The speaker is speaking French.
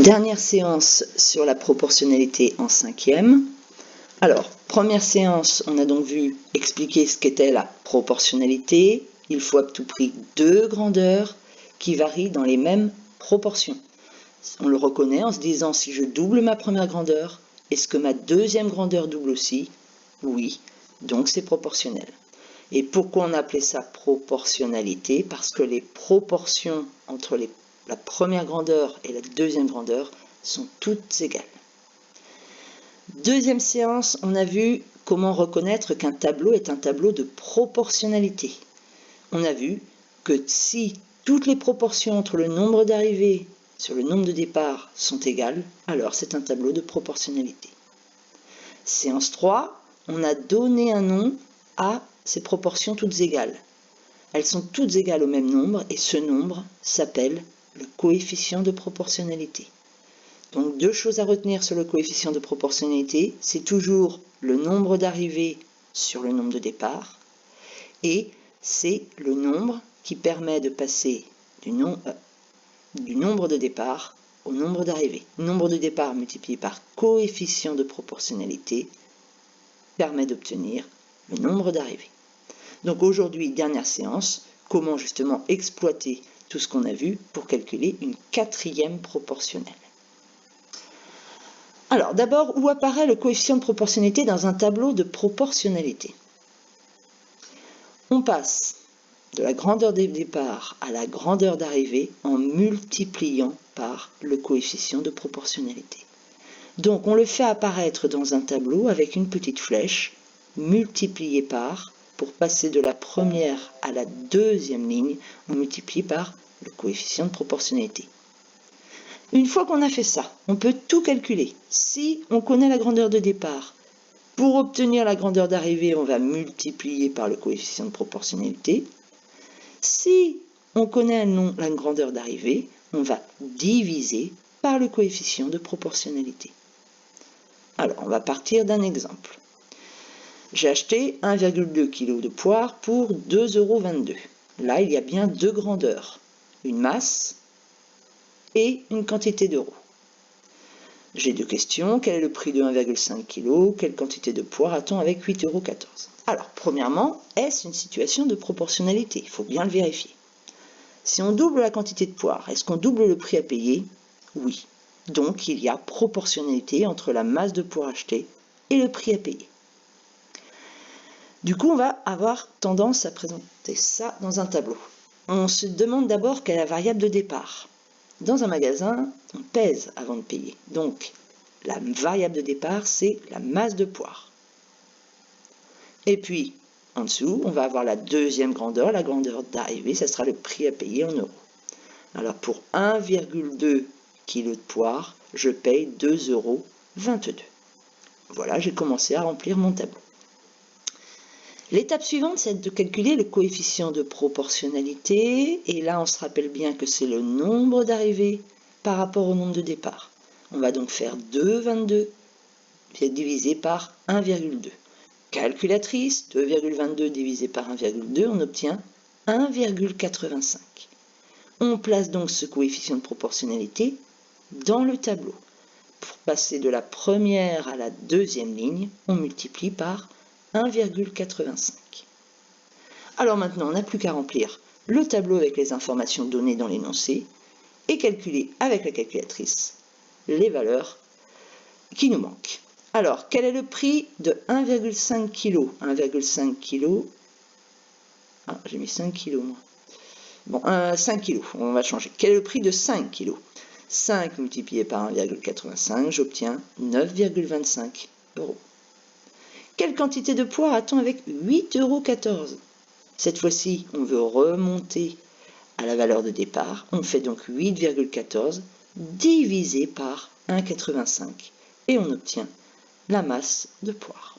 Dernière séance sur la proportionnalité en 5e. Alors, première séance, on a donc vu expliquer ce qu'était la proportionnalité. Il faut à tout prix deux grandeurs qui varient dans les mêmes proportions. On le reconnaît en se disant, si je double ma première grandeur, est-ce que ma deuxième grandeur double aussi? Oui, donc c'est proportionnel. Et pourquoi on appelait ça proportionnalité? Parce que les proportions entre la première grandeur et la deuxième grandeur sont toutes égales. Deuxième séance, on a vu comment reconnaître qu'un tableau est un tableau de proportionnalité. On a vu que si toutes les proportions entre le nombre d'arrivées sur le nombre de départs sont égales, alors c'est un tableau de proportionnalité. Séance 3, on a donné un nom à ces proportions toutes égales. Elles sont toutes égales au même nombre et ce nombre s'appelle le coefficient de proportionnalité. Donc deux choses à retenir sur le coefficient de proportionnalité, c'est toujours le nombre d'arrivées sur le nombre de départs et c'est le nombre qui permet de passer du nombre de départs au nombre d'arrivées. Nombre de départs multiplié par coefficient de proportionnalité permet d'obtenir le nombre d'arrivées. Donc aujourd'hui, dernière séance, comment justement exploiter tout ce qu'on a vu pour calculer une quatrième proportionnelle. Alors d'abord, où apparaît le coefficient de proportionnalité dans un tableau de proportionnalité? On passe de la grandeur des départs à la grandeur d'arrivée en multipliant par le coefficient de proportionnalité. Donc on le fait apparaître dans un tableau avec une petite flèche multipliée par, pour passer de la première à la deuxième ligne, on multiplie par le coefficient de proportionnalité. Une fois qu'on a fait ça, on peut tout calculer. Si on connaît la grandeur de départ, pour obtenir la grandeur d'arrivée, on va multiplier par le coefficient de proportionnalité. Si on connaît la grandeur d'arrivée, on va diviser par le coefficient de proportionnalité. Alors, on va partir d'un exemple. J'ai acheté 1,2 kg de poires pour 2,22 €. Là, il y a bien deux grandeurs, une masse et une quantité d'euros. J'ai deux questions. Quel est le prix de 1,5 kg? Quelle quantité de poires a-t-on avec 8,14 €? Alors, premièrement, est-ce une situation de proportionnalité? Il faut bien le vérifier. Si on double la quantité de poires, est-ce qu'on double le prix à payer? Oui. Donc, il y a proportionnalité entre la masse de poires achetée et le prix à payer. Du coup, on va avoir tendance à présenter ça dans un tableau. On se demande d'abord quelle est la variable de départ. Dans un magasin, on pèse avant de payer. Donc, la variable de départ, c'est la masse de poires. Et puis, en dessous, on va avoir la deuxième grandeur, la grandeur d'arrivée, ça sera le prix à payer en euros. Alors, pour 1,2 kg de poires, je paye 2,22 €. Voilà, j'ai commencé à remplir mon tableau. L'étape suivante, c'est de calculer le coefficient de proportionnalité. Et là, on se rappelle bien que c'est le nombre d'arrivées par rapport au nombre de départs. On va donc faire 2,22 divisé par 1,2. Calculatrice, 2,22 divisé par 1,2, on obtient 1,85. On place donc ce coefficient de proportionnalité dans le tableau. Pour passer de la première à la deuxième ligne, on multiplie par 1,85. Alors maintenant, on n'a plus qu'à remplir le tableau avec les informations données dans l'énoncé et calculer avec la calculatrice les valeurs qui nous manquent. Alors, quel est le prix de 1,5 kg? 1,5 kg. Ah, j'ai mis 5 kg moi. Bon, 5 kg, on va changer. Quel est le prix de 5 kg? 5 multiplié par 1,85, j'obtiens 9,25 €. Quelle quantité de poires a-t-on avec 8,14 €? Cette fois-ci, on veut remonter à la valeur de départ. On fait donc 8,14 divisé par 1,85 et on obtient la masse de poires.